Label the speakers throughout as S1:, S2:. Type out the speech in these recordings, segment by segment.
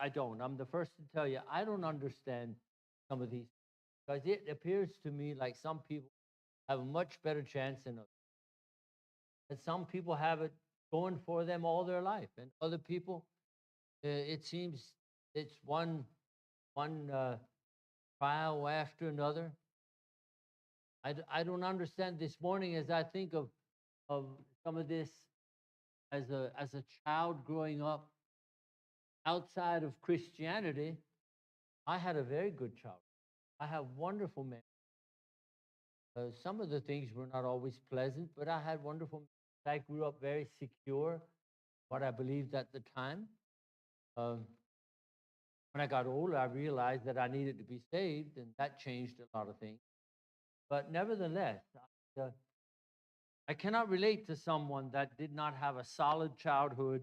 S1: I don't. I'm the first to tell you, I don't understand some of these because it appears to me like some people have a much better chance than others. And some people have it going for them all their life, and other people, it seems it's one trial after another. I don't understand this morning as I think of some of this as a child growing up outside of Christianity. I had a very good child. I have wonderful men. Some of the things were not always pleasant, but I had wonderful. I grew up very secure, what I believed at the time. Um, when I got older, I realized that I needed to be saved, and that changed a lot of things. But nevertheless, I cannot relate to someone that did not have a solid childhood.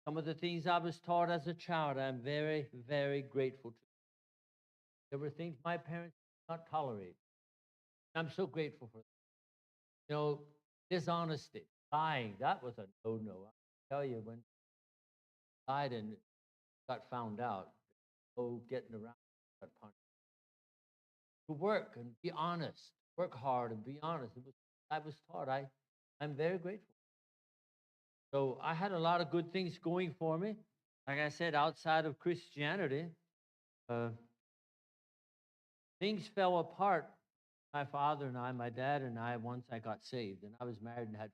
S1: Some of the things I was taught as a child, I'm very, very grateful to. There were things my parents did not tolerate. I'm so grateful for them. You know, dishonesty, lying, that was a no-no. I tell you, when I lied and got found out, no getting around that punch. To work and be honest, work hard and be honest. I was taught. I'm very grateful. So I had a lot of good things going for me. Like I said, outside of Christianity, uh, things fell apart. My father and I, my dad and I, once I got saved, and I was married and had,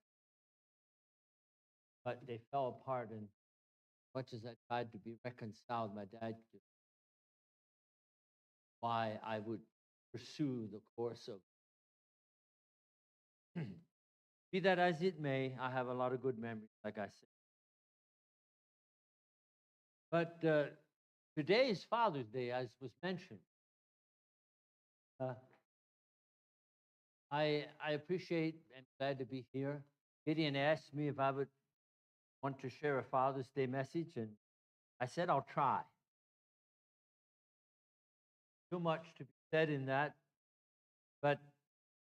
S1: but they fell apart. And much as I tried to be reconciled, my dad just why I would pursue the course of. Be that as it may, I have a lot of good memories, like I said. But today is Father's Day, as was mentioned. Uh, I appreciate and glad to be here. Gideon asked me if I would want to share a Father's Day message, and I said I'll try. Too much to be said in that, but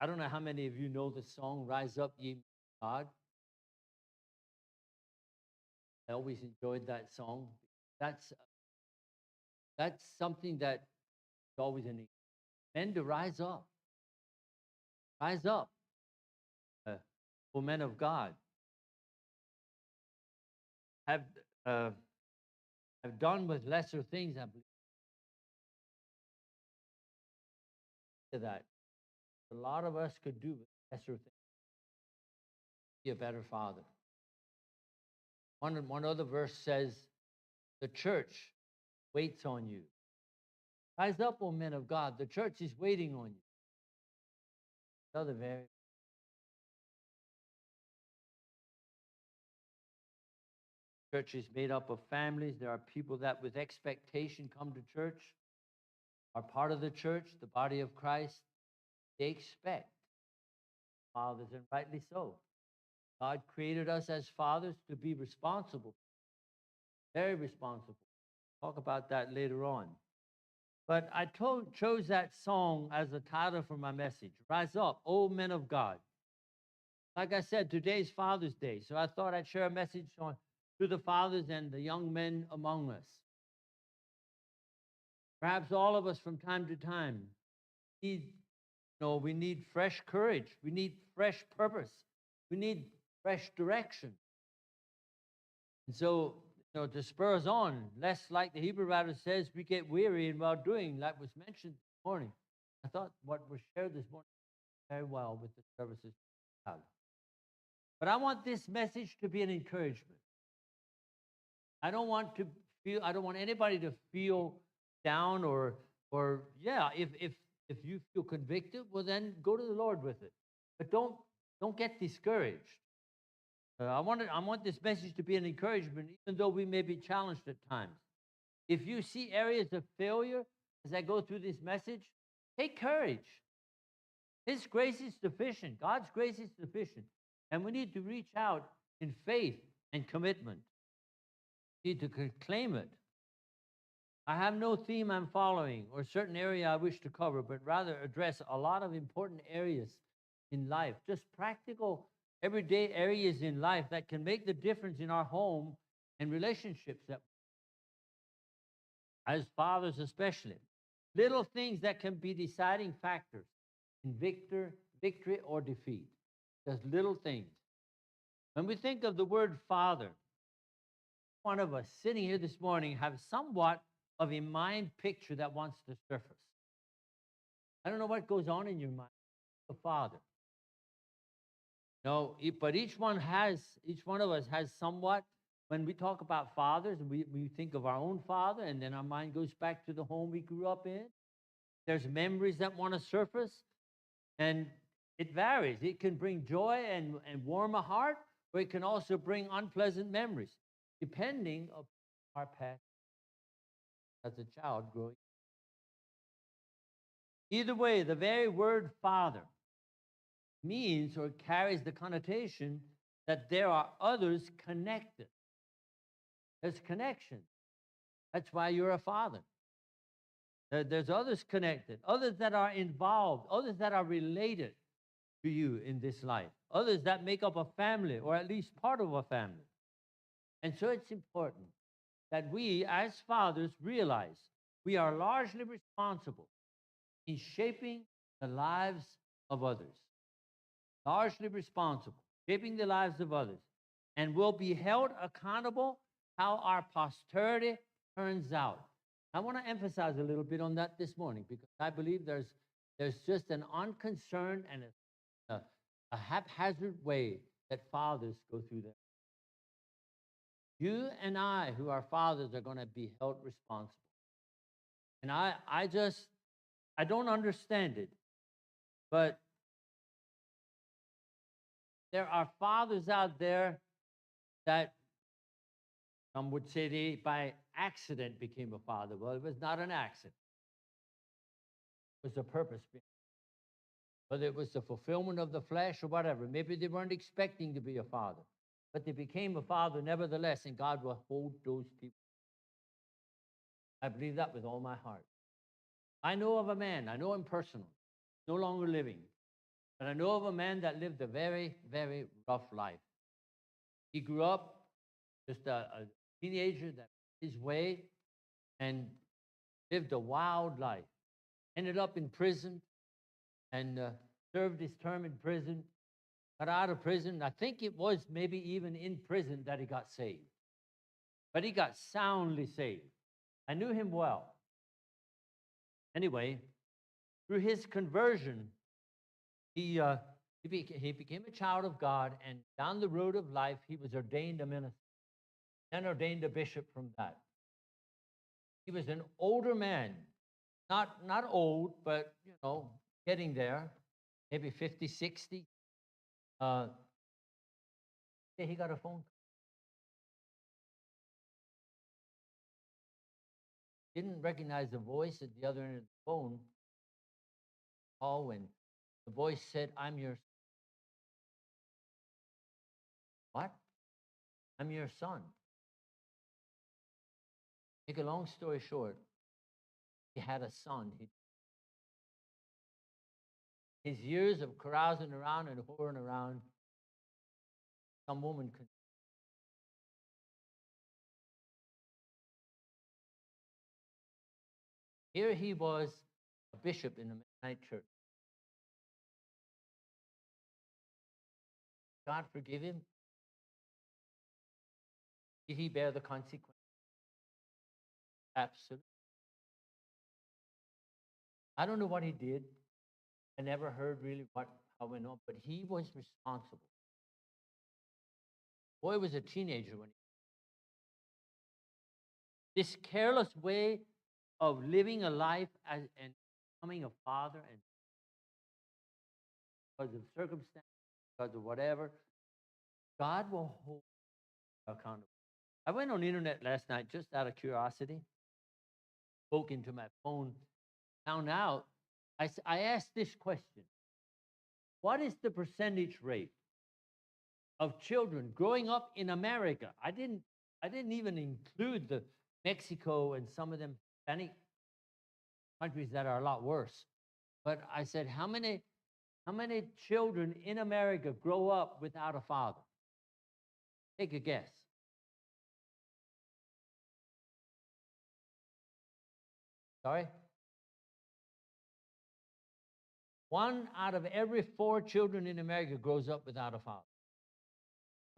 S1: I don't know how many of you know the song "Rise Up, Ye God." I always enjoyed that song. That's that's something that is always in need. Men to rise up, uh, for men of God. Have uh, have done with lesser things. I believe to that. A lot of us could do with lesser things. Be a better father. One other verse says, "The church waits on you." Rise up, O men of God. The church is waiting on you. Another very church is made up of families. There are people that with expectation come to church, are part of the church, the body of Christ. They expect fathers, and rightly so. God created us as fathers to be responsible, very responsible. Talk about that later on. But chose that song as a title for my message. Rise up, O men of God. Like I said, today's Father's Day, so I thought I'd share a message on to the fathers and the young men among us. Perhaps all of us from time to time need, we need fresh courage. We need fresh purpose. We need fresh direction. And so, to spur us on, lest, like the Hebrew writer says, we get weary in well doing, like was mentioned this morning. I thought what was shared this morning very well with the services. But I want this message to be an encouragement. I don't want anybody to feel down or yeah, if you feel convicted, well then go to the Lord with it. But don't get discouraged. I want this message to be an encouragement, even though we may be challenged at times. If you see areas of failure as I go through this message, take courage. His grace is sufficient. God's grace is sufficient. And we need to reach out in faith and commitment. We need to claim it. I have no theme I'm following or certain area I wish to cover, but rather address a lot of important areas in life, just practical, everyday areas in life that can make the difference in our home and relationships. That as fathers especially. Little things that can be deciding factors in victory or defeat. Just little things. When we think of the word father, one of us sitting here this morning have somewhat of a mind picture that wants to surface. I don't know what goes on in your mind. A father. No, but each one of us has somewhat. When we talk about fathers, we think of our own father, and then our mind goes back to the home we grew up in. There's memories that want to surface, and it varies. It can bring joy and warm a heart, or it can also bring unpleasant memories, depending on our past as a child growing. Either way, the very word father means or carries the connotation that there are others connected. There's connection. That's why you're a father. There's others connected, others that are involved, others that are related to you in this life, others that make up a family or at least part of a family. And so it's important that we, as fathers, realize we are largely responsible in shaping the lives of others. Largely responsible, shaping the lives of others, and will be held accountable how our posterity turns out. I want to emphasize a little bit on that this morning because I believe there's just an unconcerned and a haphazard way that fathers go through that. You and I, who are fathers, are going to be held responsible. And I don't understand it, but there are fathers out there that some would say they by accident became a father. Well, it was not an accident. It was a purpose. Whether it was the fulfillment of the flesh or whatever. Maybe they weren't expecting to be a father, but they became a father nevertheless, and God will hold those people. I believe that with all my heart. I know of a man, I know him personally, no longer living, but I know of a man that lived a very, very rough life. He grew up just a teenager that his way and lived a wild life. Ended up in prison and served his term in prison. Got out of prison. I think it was maybe even in prison that he got saved. But he got soundly saved. I knew him well. Anyway, through his conversion, he became a child of God, and down the road of life, he was ordained a minister, then ordained a bishop from that. He was an older man, not old, but, getting there, maybe 50, 60. He got a phone call. Didn't recognize the voice at the other end of the phone call when the voice said, "I'm your son." What? I'm your son. Make a long story short, he had a son. His years of carousing around and whoring around, some woman could. Here he was, a bishop in a Mennonite church. God forgive him? Did he bear the consequences? Absolutely. I don't know what he did. I never heard really how it went on, but he was responsible. Boy was a teenager when this careless way of living a life and becoming a father, and because of circumstances, because of whatever, God will hold you accountable. I went on the internet last night just out of curiosity, spoke into my phone, found out, I asked this question: what is the percentage rate of children growing up in America? I didn't even include the Mexico and some of them Hispanic countries that are a lot worse. But I said, how many children in America grow up without a father? Take a guess. Sorry? 1 out of every 4 children in America grows up without a father.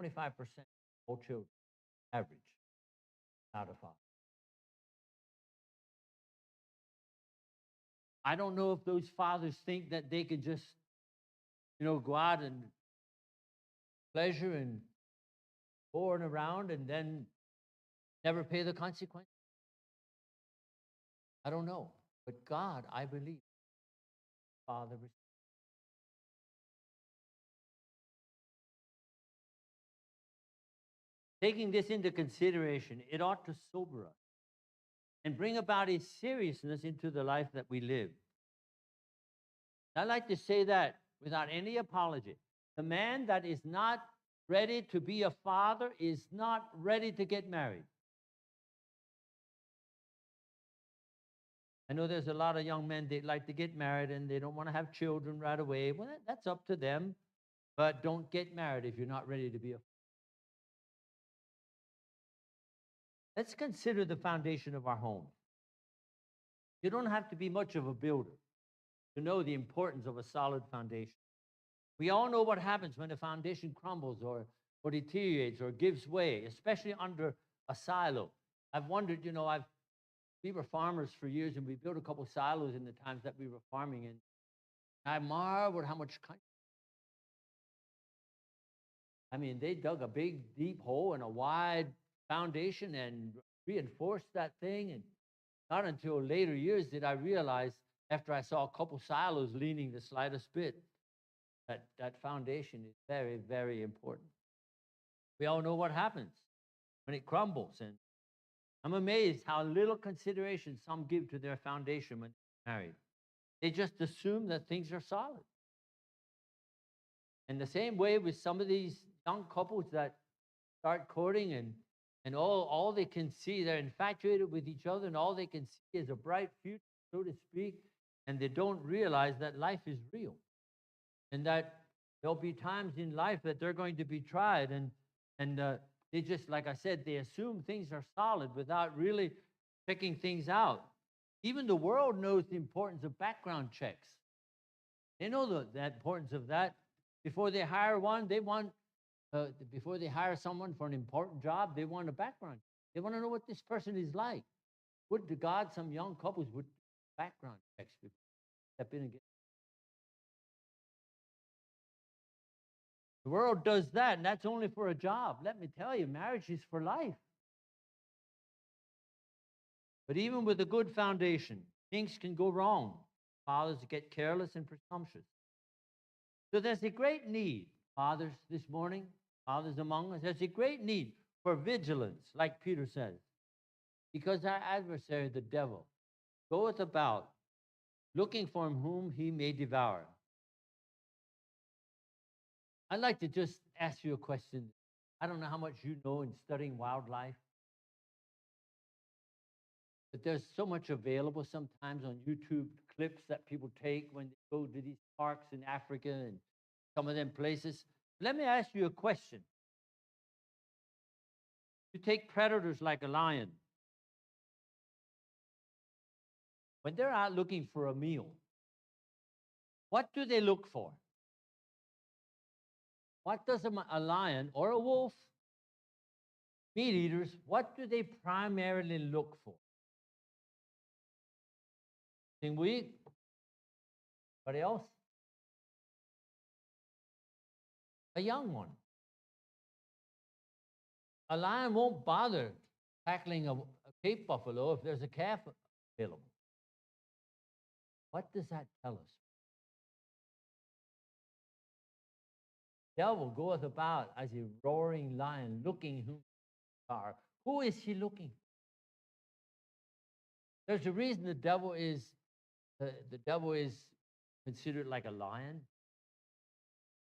S1: 25% of all children, average, without a father. I don't know if those fathers think that they can just, go out and pleasure and born around and then never pay the consequence. I don't know. But God, I believe, Father. Taking this into consideration, it ought to sober us and bring about a seriousness into the life that we live. I like to say that without any apology. The man that is not ready to be a father is not ready to get married. I know there's a lot of young men that like to get married and they don't want to have children right away. Well, that's up to them. But don't get married if you're not ready to be a father. Let's consider the foundation of our home. You don't have to be much of a builder to know the importance of a solid foundation. We all know what happens when a foundation crumbles or deteriorates or gives way, especially under a silo. I've wondered, we were farmers for years and we built a couple silos in the times that we were farming. And I marveled how much they dug a big, deep hole and a wide foundation and reinforced that thing. And not until later years did I realize, after I saw a couple silos leaning the slightest bit, that foundation is very, very important. We all know what happens when it crumbles. And I'm amazed how little consideration some give to their foundation when they're married. They just assume that things are solid. And the same way with some of these young couples that start courting and all they can see, they're infatuated with each other, and all they can see is a bright future, so to speak, and they don't realize that life is real and that there'll be times in life that they're going to be tried, and they just, like I said, they assume things are solid without really checking things out. Even the world knows the importance of background checks. They know the importance of that. Before they hire one, before they hire someone for an important job, they want a background. They want to know what this person is like. Would to God some young couples would do background checks before they step in and get. The world does that, and that's only for a job. Let me tell you, marriage is for life. But even with a good foundation, things can go wrong. Fathers get careless and presumptuous. So there's a great need, fathers, this morning, fathers among us, there's a great need for vigilance, like Peter says, because our adversary, the devil, goeth about looking for whom he may devour. I'd like to just ask you a question. I don't know how much you know in studying wildlife, but there's so much available sometimes on YouTube clips that people take when they go to these parks in Africa and some of them places. Let me ask you a question. You take predators like a lion. When they're out looking for a meal, what do they look for? What does a lion or a wolf, meat eaters, what do they primarily look for? Something weak? Anybody else? A young one. A lion won't bother tackling a Cape buffalo if there's a calf available. What does that tell us? The devil goeth about as a roaring lion, looking whom he are. Who is he looking for? There's a reason the devil is considered like a lion.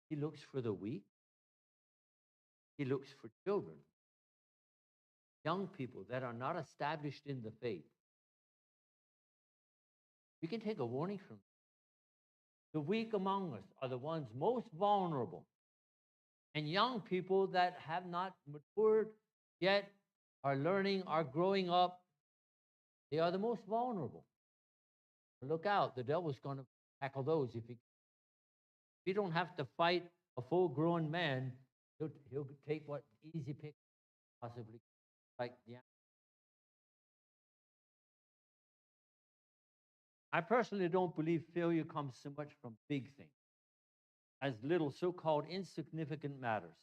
S1: He looks for the weak. He looks for children, young people that are not established in the faith. We can take a warning from them. The weak among us are the ones most vulnerable. And young people that have not matured yet, are learning, are growing up, they are the most vulnerable. Look out, the devil's going to tackle those. If you don't have to fight a full-grown man, he'll take what easy pick possibly. Like, yeah. I personally don't believe failure comes so much from big things as little so-called insignificant matters,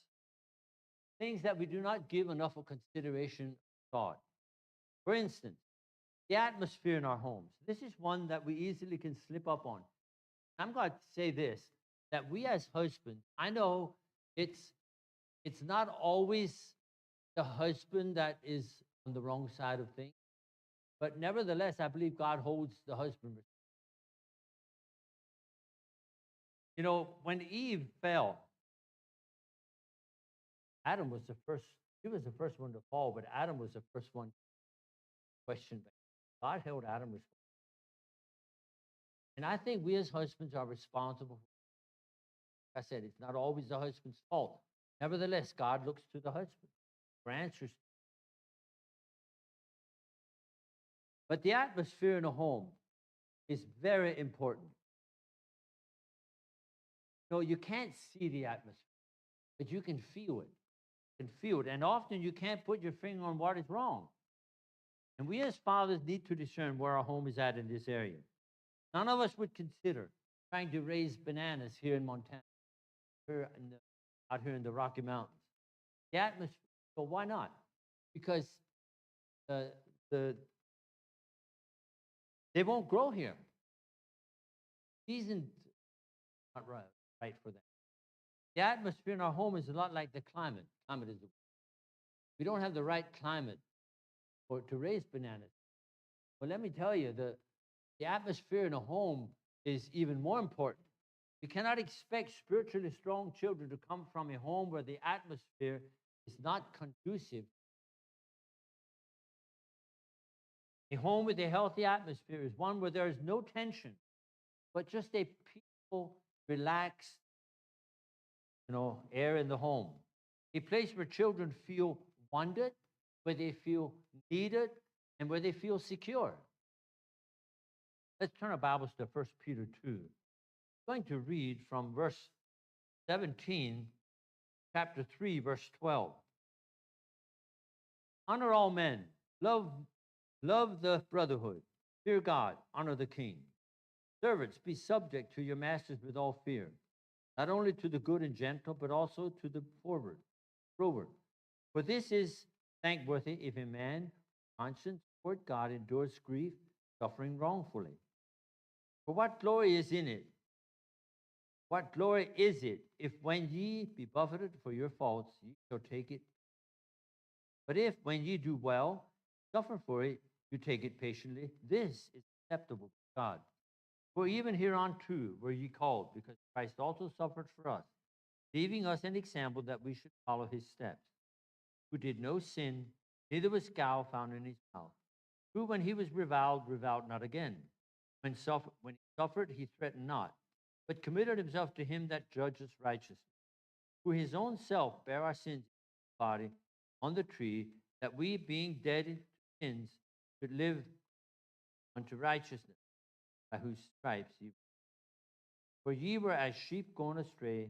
S1: things that we do not give enough of consideration or thought. For instance, the atmosphere in our homes. This is one that we easily can slip up on. I'm going to say this, that we as husbands, I know it's it's not always the husband that is on the wrong side of things, but nevertheless, I believe God holds the husband. You know, when Eve fell, Adam was the first, he was the first one to fall, but Adam was the first one questioned. God held Adam responsible. And I think we as husbands are responsible. Like I said, it's not always the husband's fault. Nevertheless, God looks to the husband for answers. But the atmosphere in a home is very important. No, you can't see the atmosphere, but you can feel it. You can feel it. And often you can't put your finger on what is wrong. And we as fathers need to discern where our home is at in this area. None of us would consider trying to raise bananas here in Montana, out here in the Rocky Mountains. The atmosphere, so why not? Because uh, the they won't grow here. Season's not right for them. The atmosphere in our home is a lot like the climate. Climate is we don't have the right climate to raise bananas. But let me tell you, the atmosphere in a home is even more important. You cannot expect spiritually strong children to come from a home where the atmosphere is not conducive. A home with a healthy atmosphere is one where there is no tension, but just a peaceful, relaxed, air in the home. A place where children feel wanted, where they feel needed, and where they feel secure. Let's turn our Bibles to 1 Peter 2. I'm going to read from verse 17, chapter 3, verse 12. Honor all men, love the brotherhood, fear God, honor the king. Servants, be subject to your masters with all fear, not only to the good and gentle, but also to the froward. For this is thankworthy if a man conscience toward God endures grief, suffering wrongfully. For what glory is in it? What glory is it if when ye be buffeted for your faults, ye shall take it? But if when ye do well, suffer for it, you take it patiently, this is acceptable to God. For even hereunto were ye called, because Christ also suffered for us, leaving us an example that we should follow his steps, who did no sin, neither was gall found in his mouth, who when he was reviled not again. When he suffered, he threatened not, but committed himself to him that judges righteously, who his own self bare our sins in his body on the tree, that we, being dead in sins, should live unto righteousness, by whose stripes ye. For ye were as sheep gone astray,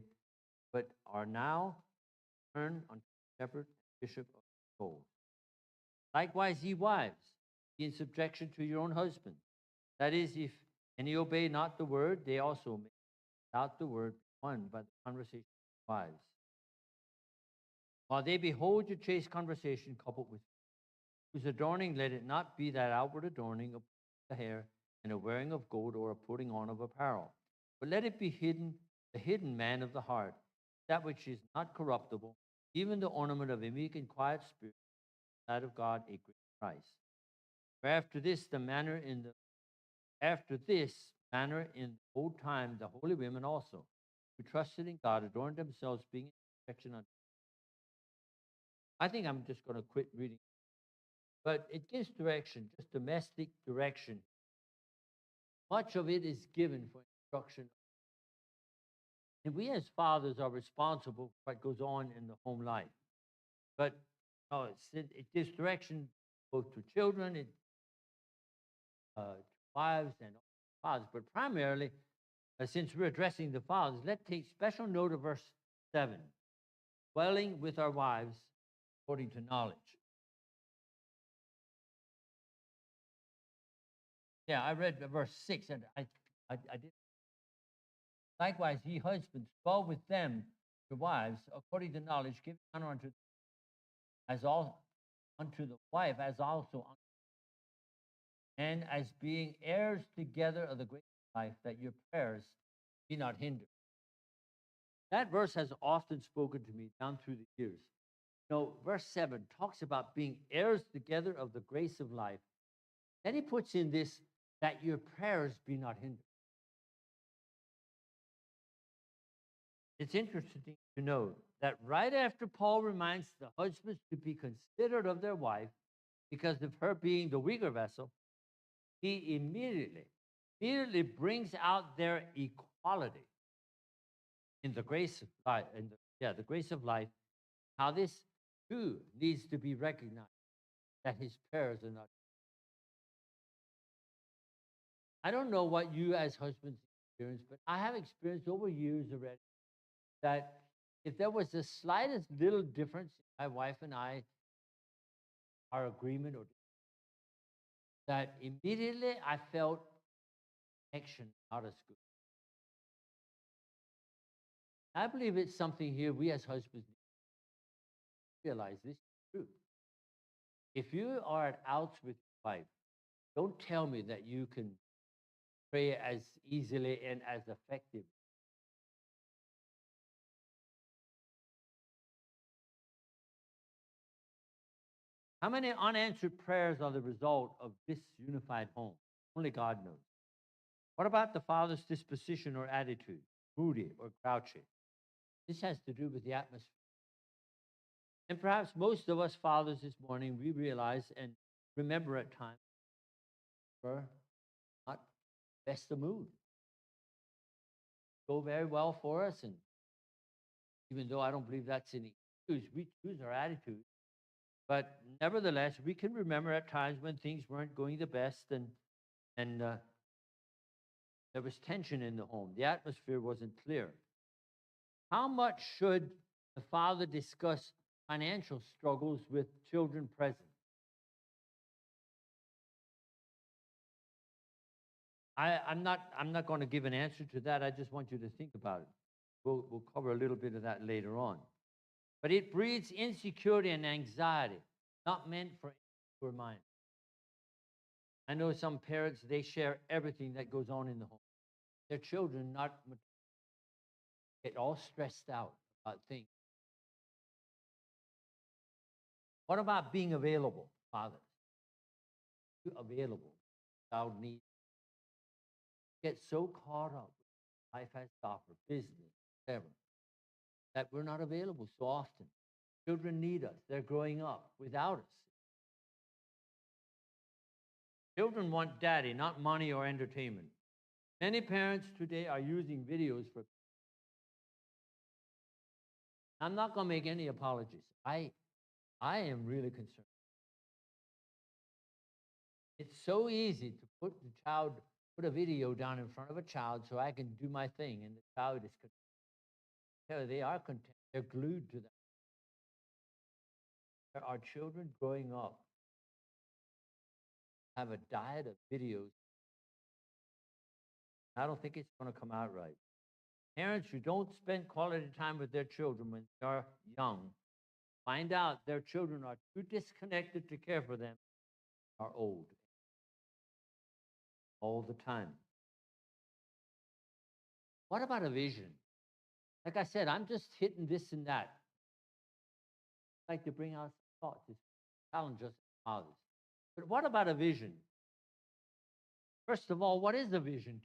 S1: but are now turned unto the shepherd and bishop of your souls. Likewise, ye wives, be in subjection to your own husbands. That is, if any obey not the word, they also may without the word won by the conversation of wives. While they behold your chaste conversation coupled with whose adorning, let it not be that outward adorning of the hair and a wearing of gold or a putting on of apparel, but let it be hidden, the hidden man of the heart, that which is not corruptible, even the ornament of a meek and quiet spirit, sight of God a great price. For after this manner in old time the holy women also, who trusted in God, adorned themselves, being in affection unto. I think I'm just going to quit reading, but it gives direction, just domestic direction. Much of it is given for instruction. And we as fathers are responsible for what goes on in the home life. But it gives direction both to children, to wives, and fathers, but primarily, since we're addressing the fathers, let's take special note of verse 7, dwelling with our wives according to knowledge. Yeah, I read verse 6, and I did. Likewise, ye husbands, dwell with them, your wives, according to knowledge, give honor unto as all unto the wife, as also unto, and as being heirs together of the grace of life, that your prayers be not hindered. That verse has often spoken to me down through the years. Verse 7 talks about being heirs together of the grace of life. Then he puts in this, that your prayers be not hindered. It's interesting to note that right after Paul reminds the husbands to be considerate of their wife because of her being the weaker vessel, he immediately brings out their equality in the grace of life, the grace of life, how this too needs to be recognized, that his prayers are not. I don't know what you as husbands experience, but I have experienced over years already that if there was the slightest little difference in my wife and I, our agreement, or that immediately I felt action not as good. I believe it's something here we as husbands realize this is true. If you are at outs with your wife, don't tell me that you can pray as easily and as effective. How many unanswered prayers are the result of this unified home? Only God knows. What about the father's disposition or attitude, moody or grouchy? This has to do with the atmosphere. And perhaps most of us fathers this morning, we realize and remember at times we're not best of mood. Go very well for us, and even though I don't believe that's any excuse, we choose our attitude. But nevertheless, we can remember at times when things weren't going the best, and there was tension in the home. The atmosphere wasn't clear. How much should the father discuss financial struggles with children present? I'm not going to give an answer to that. I just want you to think about it. We'll cover a little bit of that later on. But it breeds insecurity and anxiety, not meant for insecure minds. I know some parents, they share everything that goes on in the home. Their children not get all stressed out about things. What about being available, fathers? Available. Child needs. Get so caught up with life has to offer, business, whatever, that we're not available so often. Children need us. They're growing up without us. Children want daddy, not money or entertainment. Many parents today are using videos for. I'm not going to make any apologies. I am really concerned. It's so easy to put a video down in front of a child so I can do my thing, and the child is content. They are content. They're glued to that. There are children growing up have a diet of videos. I don't think it's going to come out right. Parents who don't spend quality time with their children when they're young find out their children are too disconnected to care for them, are old all the time. What about a vision? Like I said, I'm just hitting this and that. I'd like to bring out some thoughts, to challenge us fathers. But what about a vision? First of all, what is a vision?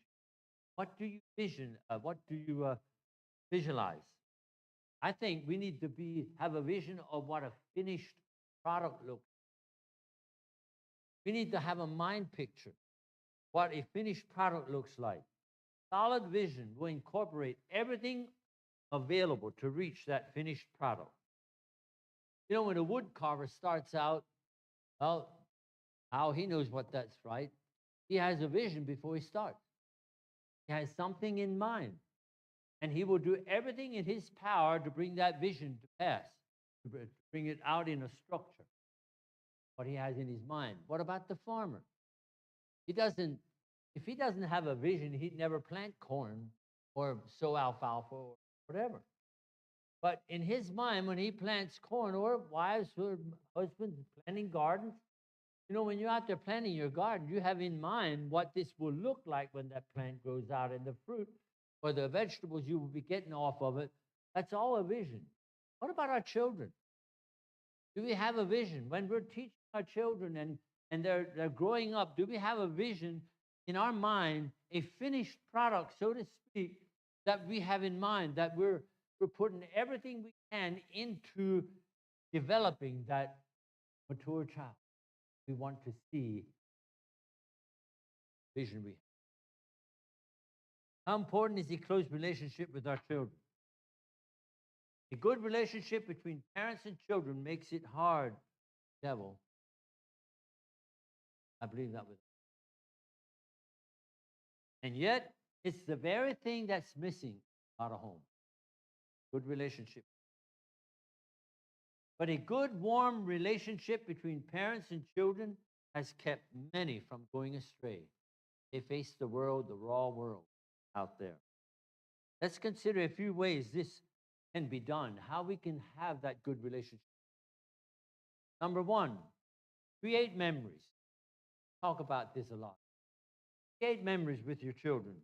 S1: What do you vision? What do you visualize? I think we need to have a vision of what a finished product looks. We need to have a mind picture what a finished product looks like. Solid vision will incorporate everything available to reach that finished product. When a wood carver starts out, well, how he knows what that's right. He has a vision before he starts. He has something in mind. And he will do everything in his power to bring that vision to pass, to bring it out in a structure, what he has in his mind. What about the farmer? He doesn't, if he doesn't have a vision, he'd never plant corn or sow alfalfa or whatever. But in his mind, when he plants corn, or wives or husbands planting gardens, you know, when you're out there planting your garden, you have in mind what this will look like when that plant grows out, and the fruit or the vegetables you will be getting off of it. That's all a vision. What about our children? Do we have a vision when we're teaching our children and they're growing up? Do we have a vision in our mind, a finished product, so to speak, that we have in mind, that we're putting everything we can into developing that mature child? We want to see vision we have. How important is a close relationship with our children? A good relationship between parents and children makes it hard, devil. I believe that with. And yet, it's the very thing that's missing out of home. Good relationship. But a good, warm relationship between parents and children has kept many from going astray. They face the world, the raw world out there. Let's consider a few ways this can be done, how we can have that good relationship. Number one, create memories. Talk about this a lot. Create memories with your children.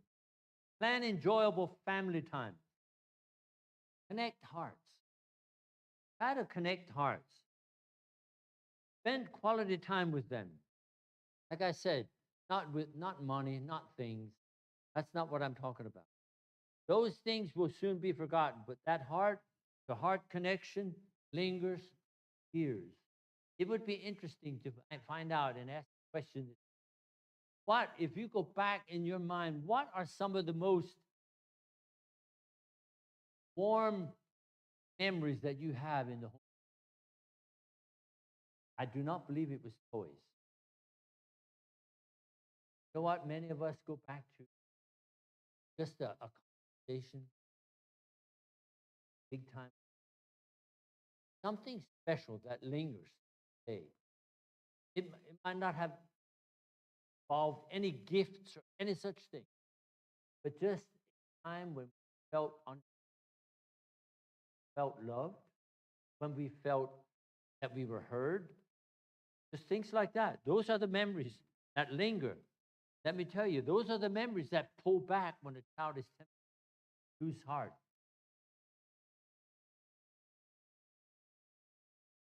S1: Plan enjoyable family time. Connect hearts. Try to connect hearts. Spend quality time with them. Like I said, not money, not things. That's not what I'm talking about. Those things will soon be forgotten, but that heart, the heart connection lingers years. It would be interesting to find out and ask the question, what, if you go back in your mind, what are some of the most warm memories that you have in the home? I do not believe it was toys. You know what many of us go back to? Just a conversation, big time. Something special that lingers today. It might not have involved any gifts or any such thing, but just a time when we felt loved, when we felt that we were heard, just things like that. Those are the memories that linger. Let me tell you, those are the memories that pull back when a child is tempted to lose heart.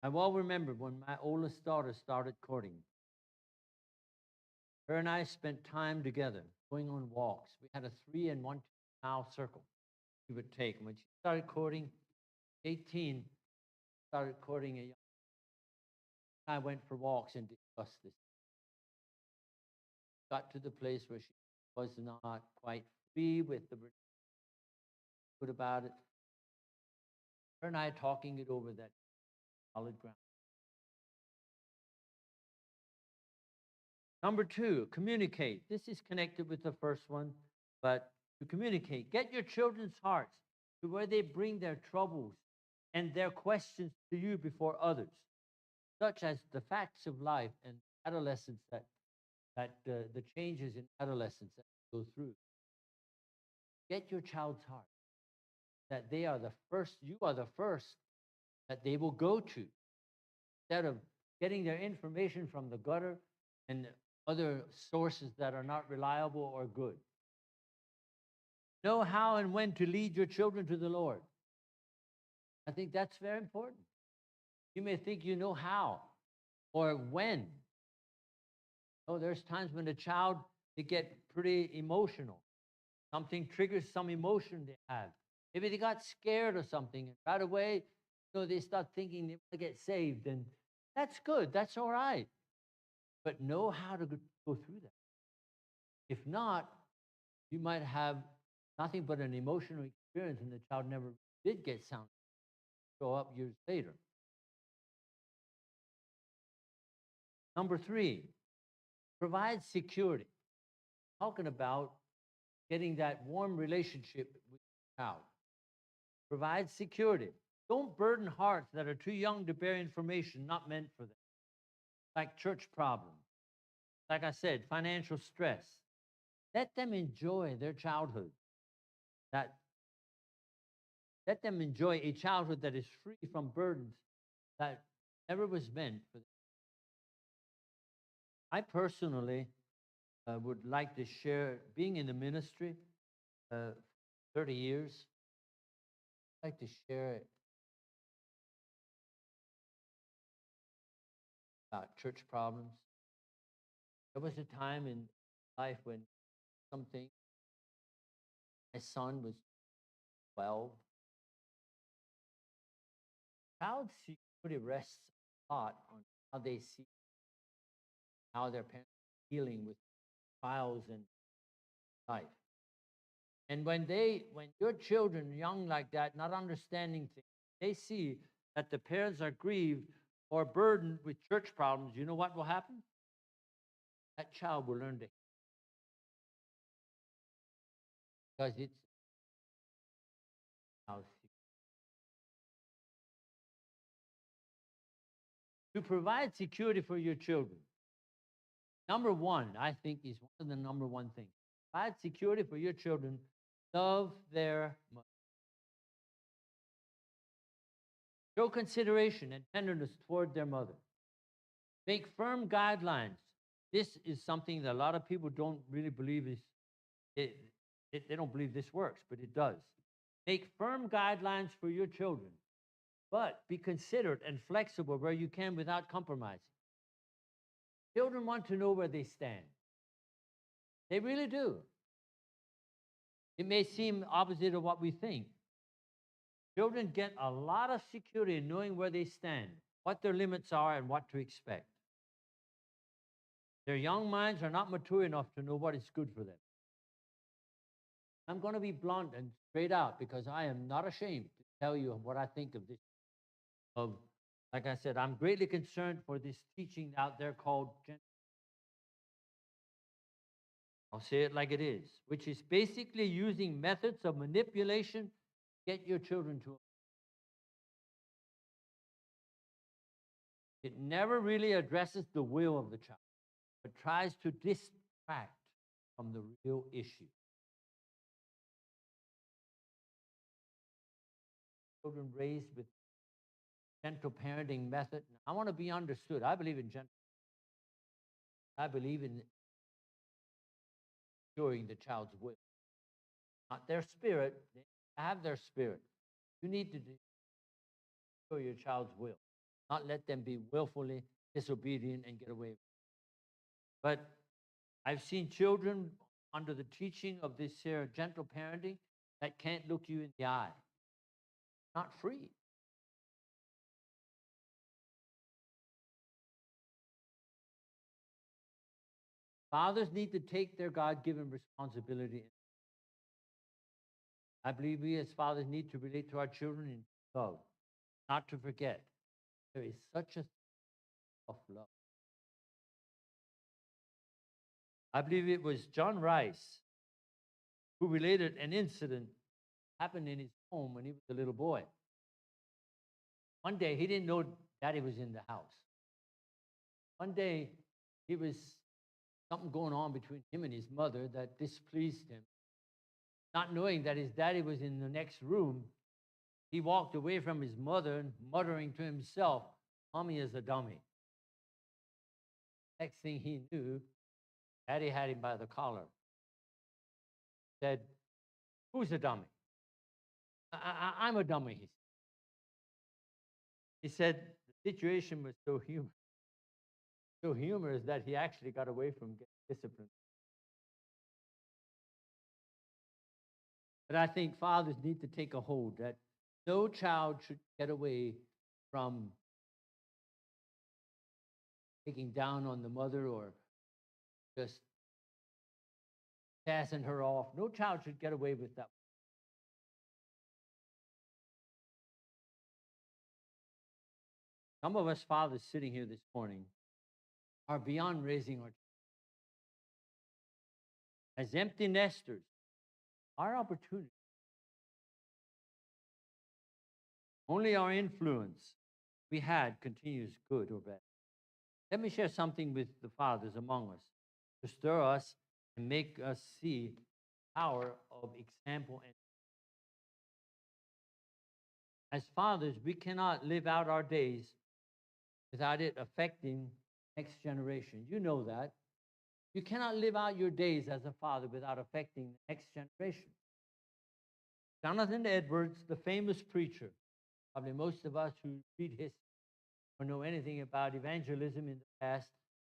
S1: I well remember when my oldest daughter started courting. Her and I spent time together, going on walks. We had a 3 and 1 mile circle we would take. And when she started courting, 18, started courting a young. I went for walks and discussed this. Got to the place where she was not quite free with the good about it. Her and I talking it over, that solid ground. Number two, communicate. This is connected with the first one, but to communicate. Get your children's hearts to where they bring their troubles and their questions to you before others, such as the facts of life and adolescence, that the changes in adolescence that go through. Get your child's heart that they are the first, you are the first that they will go to, instead of getting their information from the gutter and other sources that are not reliable or good. Know how and when to lead your children to the Lord. I think that's very important. You may think you know how or when. Oh, there's times when the child, they get pretty emotional. Something triggers some emotion they have. Maybe they got scared or something, and right away, they start thinking they want to get saved, and that's good. That's all right. But know how to go through that. If not, you might have nothing but an emotional experience, and the child never did get sound. Show up years later. Number three, provide security. Talking about getting that warm relationship with the child. Provide security. Don't burden hearts that are too young to bear information not meant for them, like church problems. Like I said, financial stress. Let them enjoy their childhood. That let them enjoy a childhood that is free from burdens that never was meant for them. I personally would like to share, being in the ministry uh, 30 years, I'd like to share about church problems. There was a time in life when something, my son was 12. Child security rests a lot on how they see how their parents are dealing with trials in life. And when your children young like that, not understanding things, they see that the parents are grieved or burdened with church problems, you know what will happen? That child will learn to, because it's how to provide security for your children. Number one, I think, is one of the number one things. Provide security for your children. Love their mother. Show consideration and tenderness toward their mother. Make firm guidelines. This is something that a lot of people don't really believe is, they, they don't believe this works, but it does. Make firm guidelines for your children, but be considerate and flexible where you can without compromising. Children want to know where they stand. They really do. It may seem opposite of what we think. Children get a lot of security in knowing where they stand, what their limits are, and what to expect. Their young minds are not mature enough to know what is good for them. I'm going to be blunt and straight out because I am not ashamed to tell you what I think of this. Of, like I said, I'm greatly concerned for this teaching out there called I'll say it like it is, which is basically using methods of manipulation to get your children to. It never really addresses the will of the child, but tries to distract from the real issue. Children raised with gentle parenting method. I want to be understood. I believe in gentle. I believe in ensuring the child's will, not their spirit. They have their spirit. You need to ensure your child's will, not let them be willfully disobedient and get away with it. But I've seen children under the teaching of this here gentle parenting that can't look you in the eye. Not free. Fathers need to take their God-given responsibility. I believe we as fathers need to relate to our children in love, not to forget. There is such a thing of love. I believe it was John Rice who related an incident happened in his home when he was a little boy. One day, he didn't know daddy was in the house. One day, he was something going on between him and his mother that displeased him. Not knowing that his daddy was in the next room, he walked away from his mother, muttering to himself, "Mommy is a dummy." Next thing he knew, daddy had him by the collar. Said, "Who's a dummy?" I'm a dummy, he said. He said the situation was so humorous that he actually got away from getting disciplined. But I think fathers need to take a hold that no child should get away from taking down on the mother or just passing her off. No child should get away with that. Some of us fathers sitting here this morning are beyond raising our children. As empty nesters, our opportunity, only our influence we had continues, good or bad. Let me share something with the fathers among us to stir us and make us see power of example. And as fathers, we cannot live out our days without it affecting next generation. You know that. You cannot live out your days as a father without affecting the next generation. Jonathan Edwards, the famous preacher, probably most of us who read history or know anything about evangelism in the past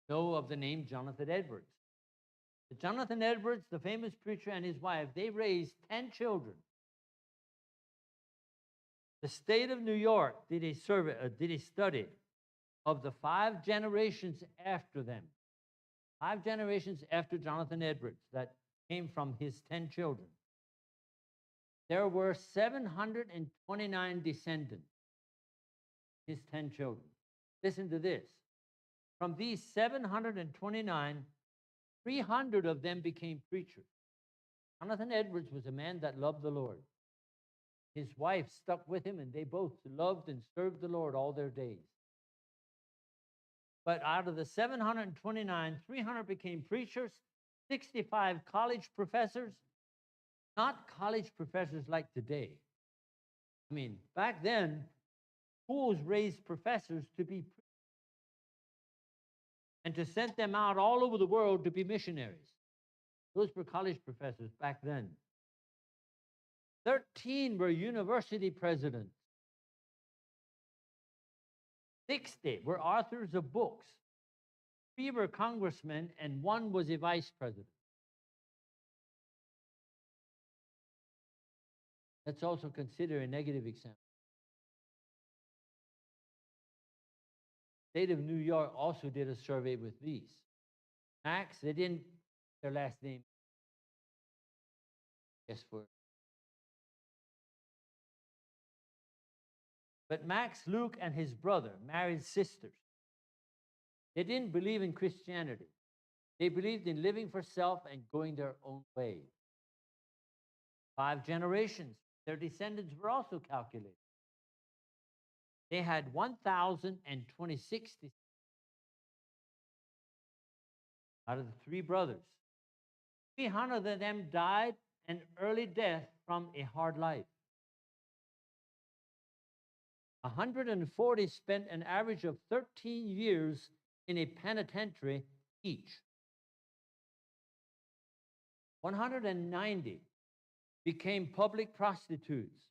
S1: know of the name Jonathan Edwards. Jonathan Edwards, the famous preacher, and his wife, they raised 10 children. The state of New York did a survey, did a study of the 5 generations after them. 5 generations after Jonathan Edwards that came from his 10 children. There were 729 descendants, his 10 children. Listen to this. From these 729, 300 of them became preachers. Jonathan Edwards was a man that loved the Lord. His wife stuck with him, and they both loved and served the Lord all their days. But out of the 729, 300 became preachers, 65 college professors, not college professors like today. I mean, back then, schools raised professors to be preachers and to send them out all over the world to be missionaries. Those were college professors back then. 13 were university presidents. 60 were authors of books. 3 were congressmen, and 1 was a vice president. Let's also consider a negative example. The state of New York also did a survey with these. Max, they didn't, their last name, guess for. But Max, Luke, and his brother married sisters. They didn't believe in Christianity. They believed in living for self and going their own way. 5 generations, their descendants were also calculated. They had 1,026 out of the 3 brothers. 300 of them died an early death from a hard life. 140 spent an average of 13 years in a penitentiary each. 190 became public prostitutes.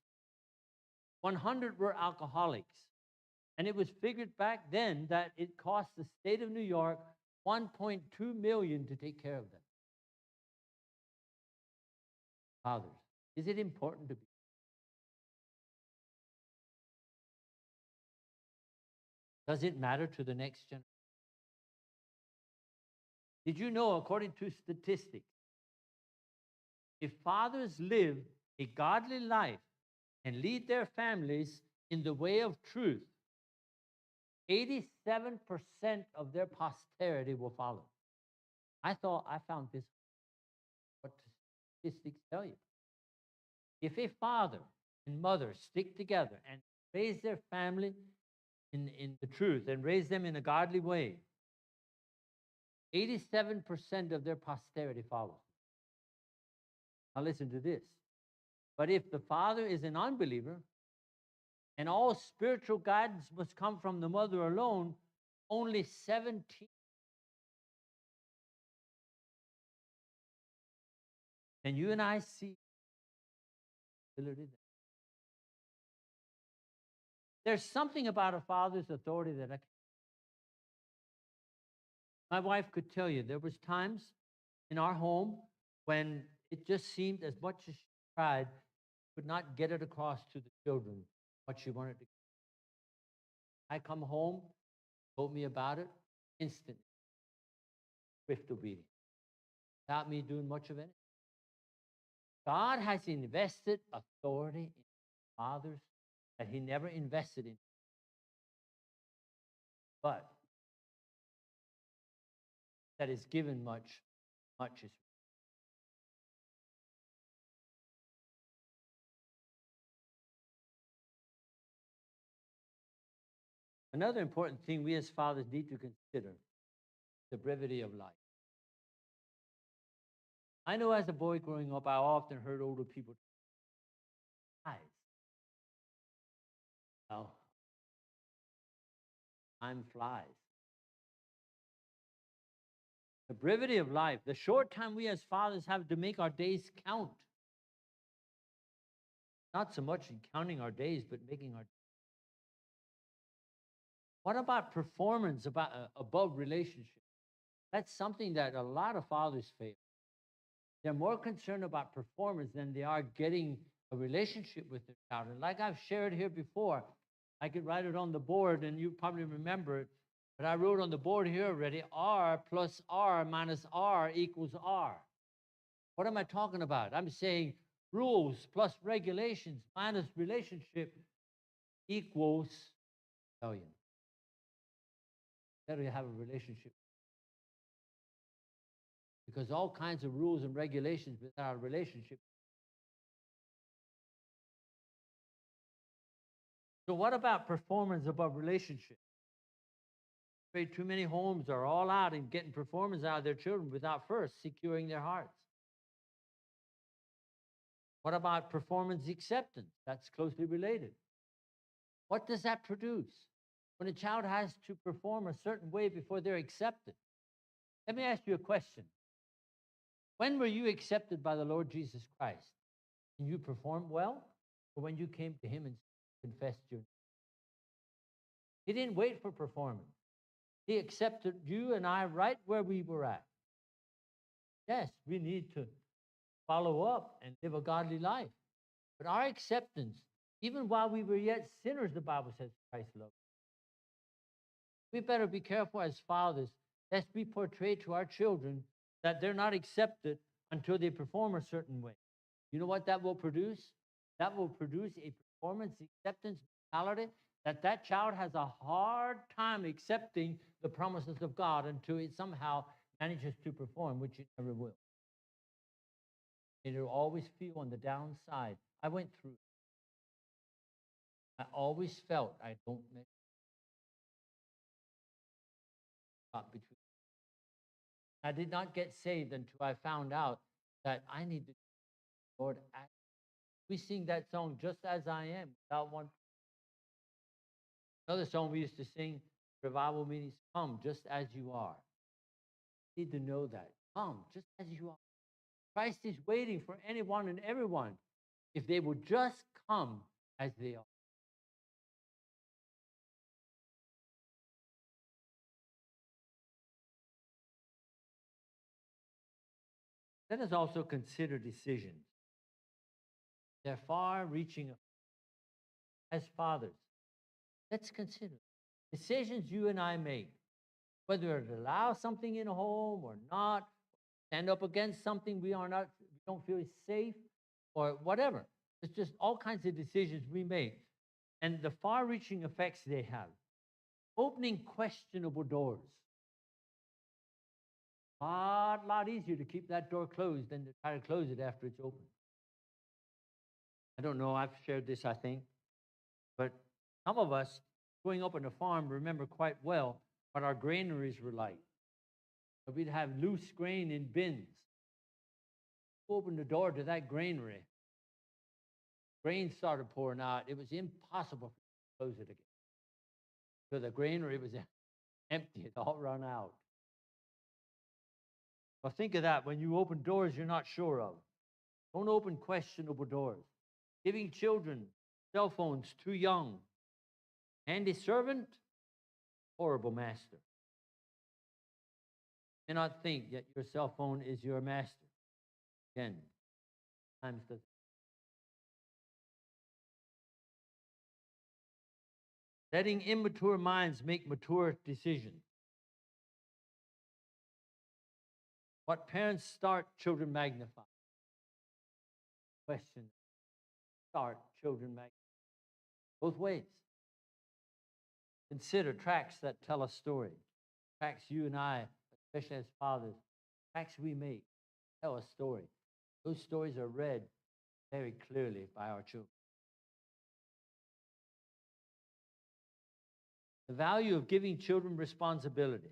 S1: 100 were alcoholics. And it was figured back then that it cost the state of New York $1.2 million to take care of them. Fathers, is it important to be? Does it matter to the next generation? Did you know, according to statistics, if fathers live a godly life and lead their families in the way of truth, 87% of their posterity will follow. I found this, what statistics tell you. If a father and mother stick together and raise their family in the truth and raise them in a godly way, 87% of their posterity follows. Now listen to this. But if the father is an unbeliever and all spiritual guidance must come from the mother alone, only 17. And you and I see there's something about a father's authority that my wife could tell you. There was times in our home when it just seemed as much as she tried, could not get it across to the children what she wanted to. I come home, told me about it, instantly. Swift obedience. Without me doing much of it. God has invested authority in fathers that he never invested in. But that is given much, much is. Another important thing we as fathers need to consider the brevity of life. I know as a boy growing up, I often heard older people say, well, time flies. The brevity of life, the short time we as fathers have to make our days count. Not so much in counting our days, but making our. What about performance above relationship? That's something that a lot of fathers fail. They're more concerned about performance than they are getting a relationship with their child. And like I've shared here before, I could write it on the board and you probably remember it, but I wrote on the board here already, R plus R minus R equals R. What am I talking about? I'm saying rules plus regulations minus relationship equals rebellion. Better have a relationship. Because all kinds of rules and regulations without a relationship. So what about performance above relationship? Too many homes are all out and getting performance out of their children without first securing their hearts. What about performance acceptance? That's closely related. What does that produce? When a child has to perform a certain way before they're accepted. Let me ask you a question. When were you accepted by the Lord Jesus Christ? And you performed well? Or when you came to him and confessed your name? He didn't wait for performance. He accepted you and I right where we were at. Yes, we need to follow up and live a godly life. But our acceptance, even while we were yet sinners, the Bible says Christ loved us. We better be careful as fathers, lest we portray to our children that they're not accepted until they perform a certain way. You know what that will produce? That will produce a performance acceptance mentality that child has a hard time accepting the promises of God until it somehow manages to perform, which it never will. It'll always feel on the downside. I went through it. I always felt I don't make between. I did not get saved until I found out that I need to, Lord, act. We sing that song, Just As I Am, without one. Another song we used to sing, revival meetings, come just as you are. You need to know that. Come just as you are. Christ is waiting for anyone and everyone if they will just come as they are. Let us also consider decisions. They're far-reaching as fathers. Let's consider decisions you and I make, whether to allow something in a home or not, stand up against something we don't feel safe, or whatever. It's just all kinds of decisions we make, and the far-reaching effects they have. Opening questionable doors. A lot easier to keep that door closed than to try to close it after it's open. I don't know, I've shared this, I think, but some of us growing up on a farm remember quite well what our granaries were like. We'd have loose grain in bins. Open the door to that granary. Grain started pouring out. It was impossible to close it again. So the granary was empty. It all run out. Well, think of that. When you open doors you're not sure of. Don't open questionable doors. Giving children cell phones too young. Handy servant, horrible master. Do not think that your cell phone is your master. Again, times the letting immature minds make mature decisions. What parents start, children magnify. Question. Start, children magnify. Both ways. Consider tracks that tell a story. Tracks you and I, especially as fathers, tracks we make tell a story. Those stories are read very clearly by our children. The value of giving children responsibility.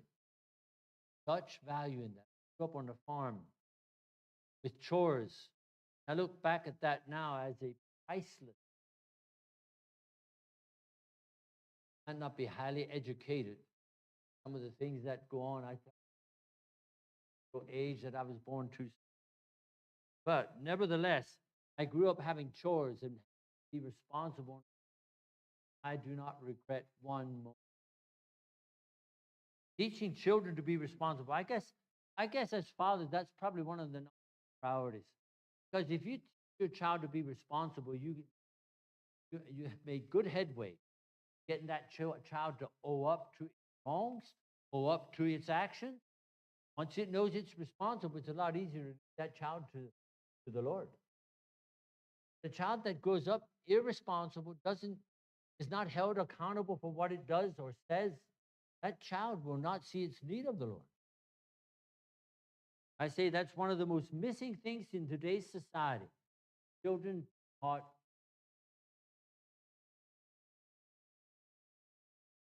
S1: Such value in that. Grew up on the farm with chores. I look back at that now as a priceless. Might not be highly educated. Some of the things that go on, I think, age that I was born to. But nevertheless, I grew up having chores and be responsible. I do not regret one moment. Teaching children to be responsible. I guess as fathers, that's probably one of the priorities. Because if you teach your child to be responsible, you have made good headway getting that child to owe up to its wrongs, owe up to its actions. Once it knows it's responsible, it's a lot easier to lead that child to the Lord. The child that grows up irresponsible is not held accountable for what it does or says. That child will not see its need of the Lord. I say that's one of the most missing things in today's society. Children taught.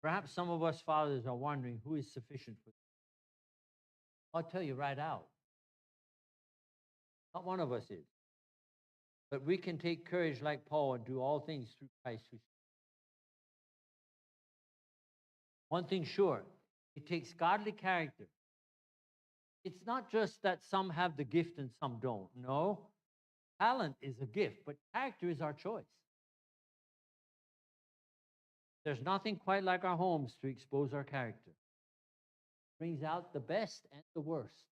S1: Perhaps some of us fathers are wondering who is sufficient for this. I'll tell you right out. Not one of us is. But we can take courage like Paul and do all things through Christ who. One thing sure, it takes godly character. It's not just that some have the gift and some don't. No, talent is a gift, but character is our choice. There's nothing quite like our homes to expose our character. It brings out the best and the worst.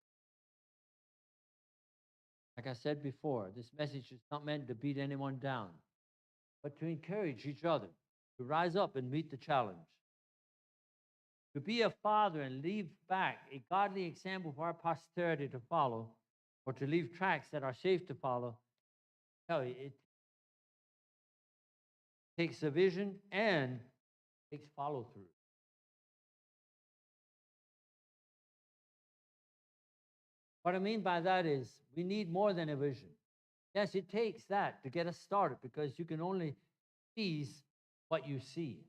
S1: Like I said before, this message is not meant to beat anyone down, but to encourage each other to rise up and meet the challenge. To be a father and leave back a godly example for our posterity to follow, or to leave tracks that are safe to follow, I tell you, it takes a vision and takes follow through. What I mean by that is we need more than a vision. Yes, it takes that to get us started because you can only seize what you see.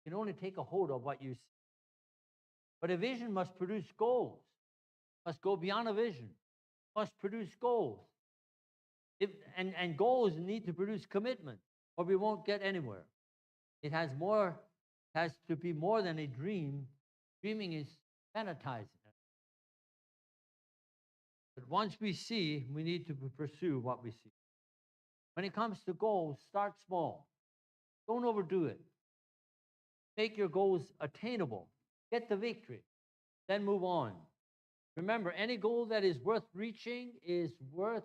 S1: You can only take a hold of what you see. But a vision must produce goals, must go beyond a vision, must produce goals. And goals need to produce commitment, or we won't get anywhere. It has to be more than a dream. Dreaming is sanitizing. But once we see, we need to pursue what we see. When it comes to goals, start small. Don't overdo it. Make your goals attainable. Get the victory. Then move on. Remember, any goal that is worth reaching is worth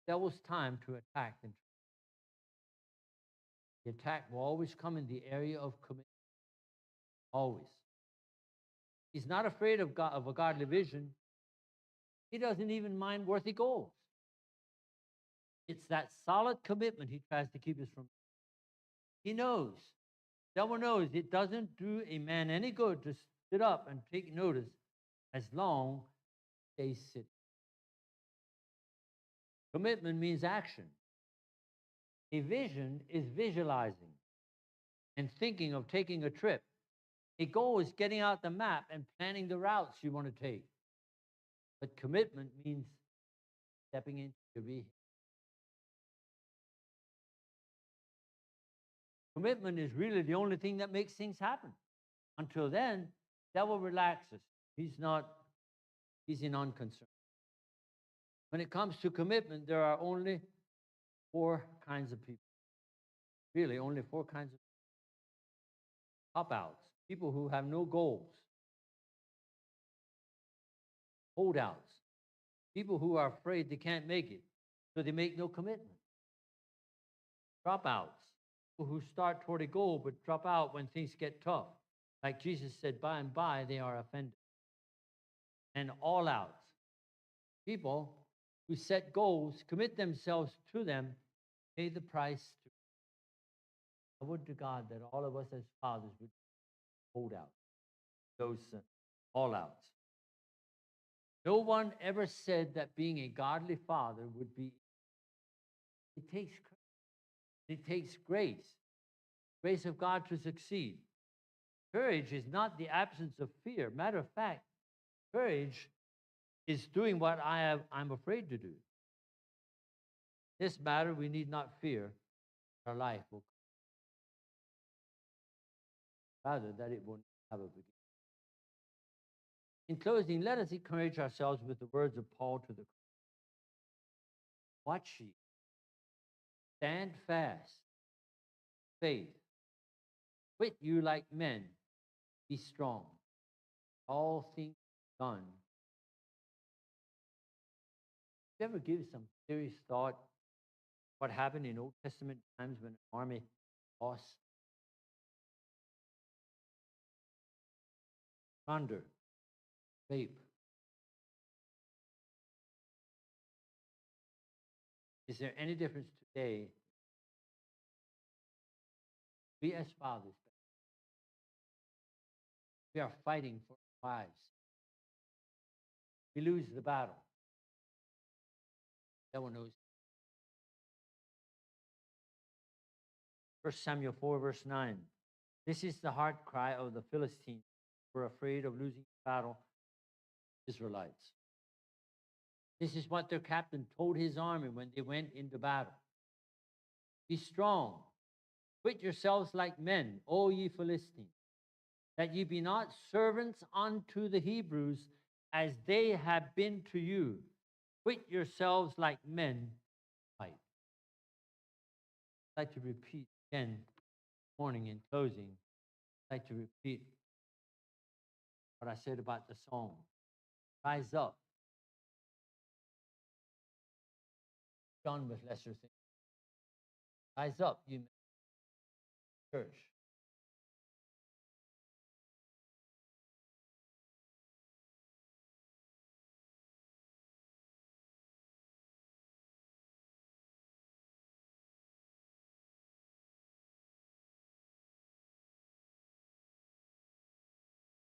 S1: devil's time to attack. The attack will always come in the area of commitment. Always. He's not afraid of a godly vision. He doesn't even mind worthy goals. It's that solid commitment he tries to keep us from. He knows. The devil knows it doesn't do a man any good to sit up and take notice as long as they sit. Commitment means action. A vision is visualizing and thinking of taking a trip. A goal is getting out the map and planning the routes you want to take. But commitment means stepping into your vehicle. Commitment is really the only thing that makes things happen. Until then, devil relaxes. He's in unconcern. When it comes to commitment, there are only 4 kinds of people. Really, only 4 kinds of people. Top-outs, people who have no goals. Holdouts, people who are afraid they can't make it, so they make no commitment. Dropouts, people who start toward a goal but drop out when things get tough. Like Jesus said, by and by they are offended. And all outs, people who set goals, commit themselves to them, pay the price. I would to God that all of us as fathers would hold out those all outs. No one ever said that being a godly father would be. It takes grace, grace of God to succeed. Courage is not the absence of fear. Matter of fact, courage is doing what I'm afraid to do. This matter, we need not fear our life will rather that it will have a beginning. In closing, let us encourage ourselves with the words of Paul to the watch ye, stand fast, faith, quit you like men, be strong. All things done. You ever give some serious thought what happened in Old Testament times when an army lost? Thunder, rape. Is there any difference today? We as fathers, we are fighting for our lives. We lose the battle. No one knows. 1 Samuel 4, verse 9. This is the heart cry of the Philistines who are afraid of losing the battle, Israelites. This is what their captain told his army when they went into battle. Be strong. Quit yourselves like men, O ye Philistines, that ye be not servants unto the Hebrews as they have been to you. Quit yourselves like men, fight. I'd like to repeat again morning in closing. I'd like to repeat what I said about the song. Rise up. Done with lesser things. Rise up, you church.